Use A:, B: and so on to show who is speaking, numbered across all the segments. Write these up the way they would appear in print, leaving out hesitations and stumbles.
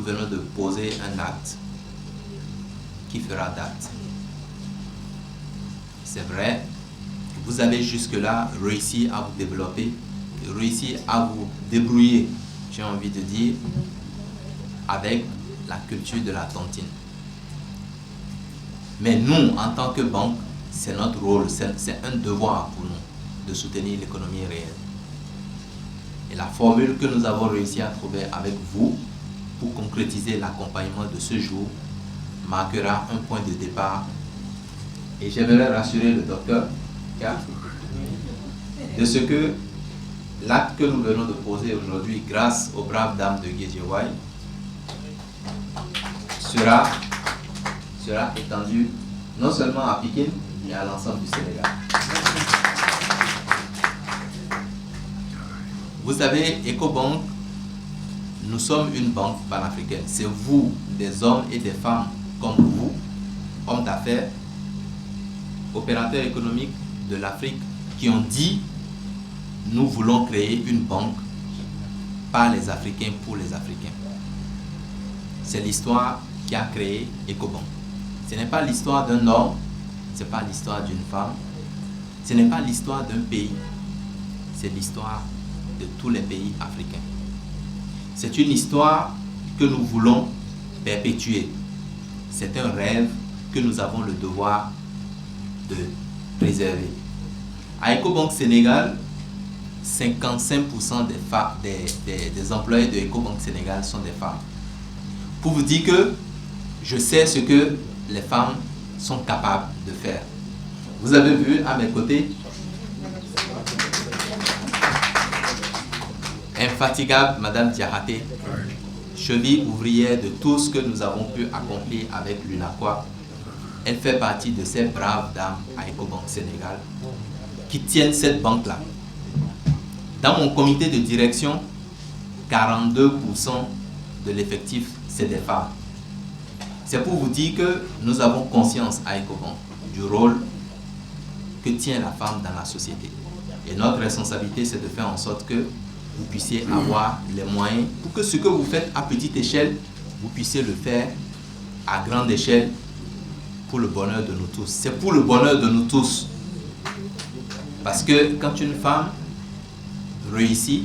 A: venons de poser un acte qui fera date. C'est vrai, vous avez jusque-là réussi à vous développer, réussi à vous débrouiller, j'ai envie de dire, avec la culture de la tontine. Mais nous, en tant que banque, c'est notre rôle, c'est un devoir pour nous de soutenir l'économie réelle. Et la formule que nous avons réussi à trouver avec vous pour concrétiser l'accompagnement de ce jour marquera un point de départ. Et j'aimerais rassurer le docteur de ce que l'acte que nous venons de poser aujourd'hui, grâce aux braves dames de Guédiawaye, sera étendu non seulement à Pikine, mais à l'ensemble du Sénégal. Vous savez, Ecobank, nous sommes une banque panafricaine. C'est vous, des hommes et des femmes comme vous, hommes d'affaires, opérateurs économiques de l'Afrique, qui ont dit « Nous voulons créer une banque par les Africains pour les Africains ». C'est l'histoire qui a créé Ecobank. Ce n'est pas l'histoire d'un homme, ce n'est pas l'histoire d'une femme, ce n'est pas l'histoire d'un pays, c'est l'histoire de tous les pays africains. C'est une histoire que nous voulons perpétuer. C'est un rêve que nous avons le devoir de préserver. À Ecobank Sénégal, 55% des employés de Ecobank Sénégal sont des femmes. Pour vous dire que je sais ce que les femmes sont capables de faire. Vous avez vu à mes côtés infatigable Madame Diakhaté, cheville ouvrière de tout ce que nous avons pu accomplir avec l'UNACOIS. Elle fait partie de ces braves dames à Ecobank Sénégal qui tiennent cette banque-là. Dans mon comité de direction, 42% de l'effectif, c'est des femmes. C'est pour vous dire que nous avons conscience à Ecobank du rôle que tient la femme dans la société. Et notre responsabilité, c'est de faire en sorte que vous puissiez avoir les moyens pour que ce que vous faites à petite échelle, vous puissiez le faire à grande échelle pour le bonheur de nous tous. C'est pour le bonheur de nous tous. Parce que quand une femme réussit,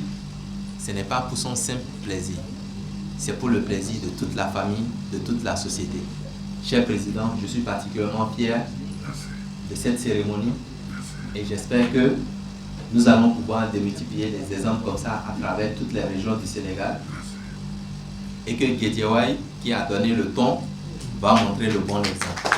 A: ce n'est pas pour son simple plaisir. C'est pour le plaisir de toute la famille, de toute la société. Cher Président, je suis particulièrement fier de cette cérémonie et j'espère que nous allons pouvoir démultiplier les exemples comme ça à travers toutes les régions du Sénégal et que Guédiawaye, qui a donné le ton, va montrer le bon exemple.